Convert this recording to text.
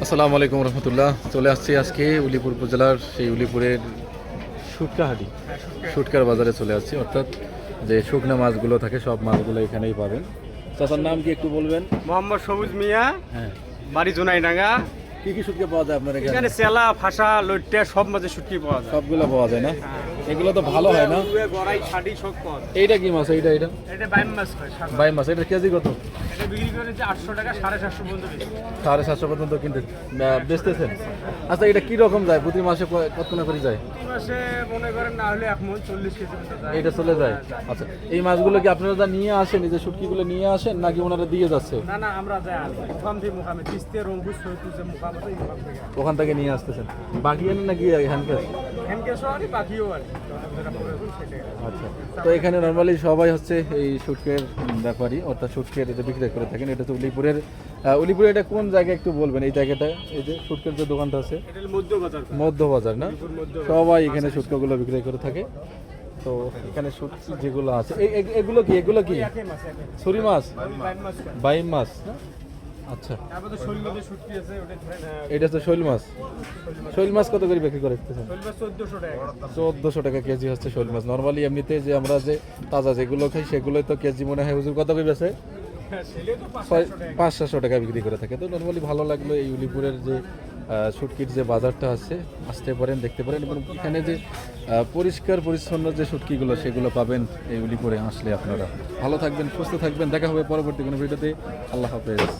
আসসালামু আলাইকুম রহমতুল্লাহ। চলে আসছি আজকে উলিপুর উপজেলার সেই উলিপুরের শুটকাহাটি শুটকার বাজারে চলে আসছি। অর্থাৎ যে শুকনা মাছগুলো থাকে সব মাছগুলো এখানেই পাবেন। চাচার নাম কি একটু বলবেন? মোহাম্মদ সবুজ মিয়া, হ্যাঁ, বাড়ি জোনাইডাঙ্গা। কি কি শুটকি পাওয়া যায় আপনার এখানে? এখানে চেলা, ফাঁসা, লইট্টা সব মাছের শুটকি পাওয়া যায়। সবগুলো পাওয়া যায় না? এগুলো তো ভালো হয় না? রুই, গড়াই, ছাড়ি সব পাওয়া যায়। এইটা কি মাছ? এইটা এটা বাইম মাছ হয়, সাদা। বাই মাছ। এটা কেজি কত? এটা বিক্রি করে যে 800 টাকা, 750 পর্যন্ত বিক্রি। 750 পর্যন্ত কিনতে বেচতেছেন? আচ্ছা, এটা কি রকম যায় প্রতি মাসে? কত করে যায়? এই মাসে মনে করেন না হলে 1 মণ 40 কেজি মতো যায়। এইটা চলে যায়? আচ্ছা, এই মাছগুলো কি আপনারা যা নিয়ে আসেন, এই যে শুটকিগুলো নিয়ে আসেন নাকি ওনারা দিয়ে যাচ্ছে? না না, আমরা যাই মুকাম থেকে মুকামে, তিস্তে, রংপুর, সৈয়দপুর যে মুকাম আছে, এই মুকাম থেকে। ওখান থেকে নিয়ে আসতেছেন? বাকি আনেন নাকি হ্যান্ড ক্যাশ? হ্যান্ডকেশও আনি, বাকিও আনি। যেটা প্রয়োজন সেটাই। আচ্ছা, তো এখানে নর্মালি সবাই হচ্ছে এই শুটকের ব্যাপারই, অর্থাৎ শুটকের এটা বিক্রি করে থাকেন। এটা হচ্ছে উলিপুরের উলিপুরে এটা কোন জায়গায় একটু বলবেন এই জায়গাটা? এই যে শুটকের যে দোকানটা আছে, এটা হলো মধ্য বাজার। মধ্য বাজার না? সবাই এখানে শুটকাগুলো বিক্রি করে থাকে। তো এখানে শুটকি যেগুলো আছে এগুলো কি? এগুলো কি একই মাছ, একই মাছ। ছুরি মাছ? বাইম মাছ হয়। বাইম মাছ না? আচ্ছা, তারপর তো শৈল মাছের শুটকি আছে, ওটা ধরেন এটা হচ্ছে শৈল মাছ। শৈল মাছ কত করে বিক্রি করে দিতেছেন? শৈল মাছ 1400 টাকা। 1400 টাকা কেজি হচ্ছে শৈল মাছ। নর্মালি এমনিতে যে আমরা যে তাজা যেগুলো খাই সেগুলোই তো কেজি মনে হয় হুজুর কত করে বেচে? হ্যাঁ, সেলে তো 500 টাকা। 500 টাকা বিক্রি করে থাকে। তো নর্মালি ভালো লাগলো এই উলিপুরের যে শুটকির যে বাজারটা আছে, আসতে পারেন, দেখতে পারেন। এবং এখানে যে পরিষ্কার পরিচ্ছন্ন যে শুটকিগুলো সেগুলো পাবেন এই উলিপুরে আসলে। আপনারা ভালো থাকবেন, সুস্থ থাকবেন। দেখা হবে পরবর্তী কোনো ভিডিওতে। আল্লাহ হাফেজ।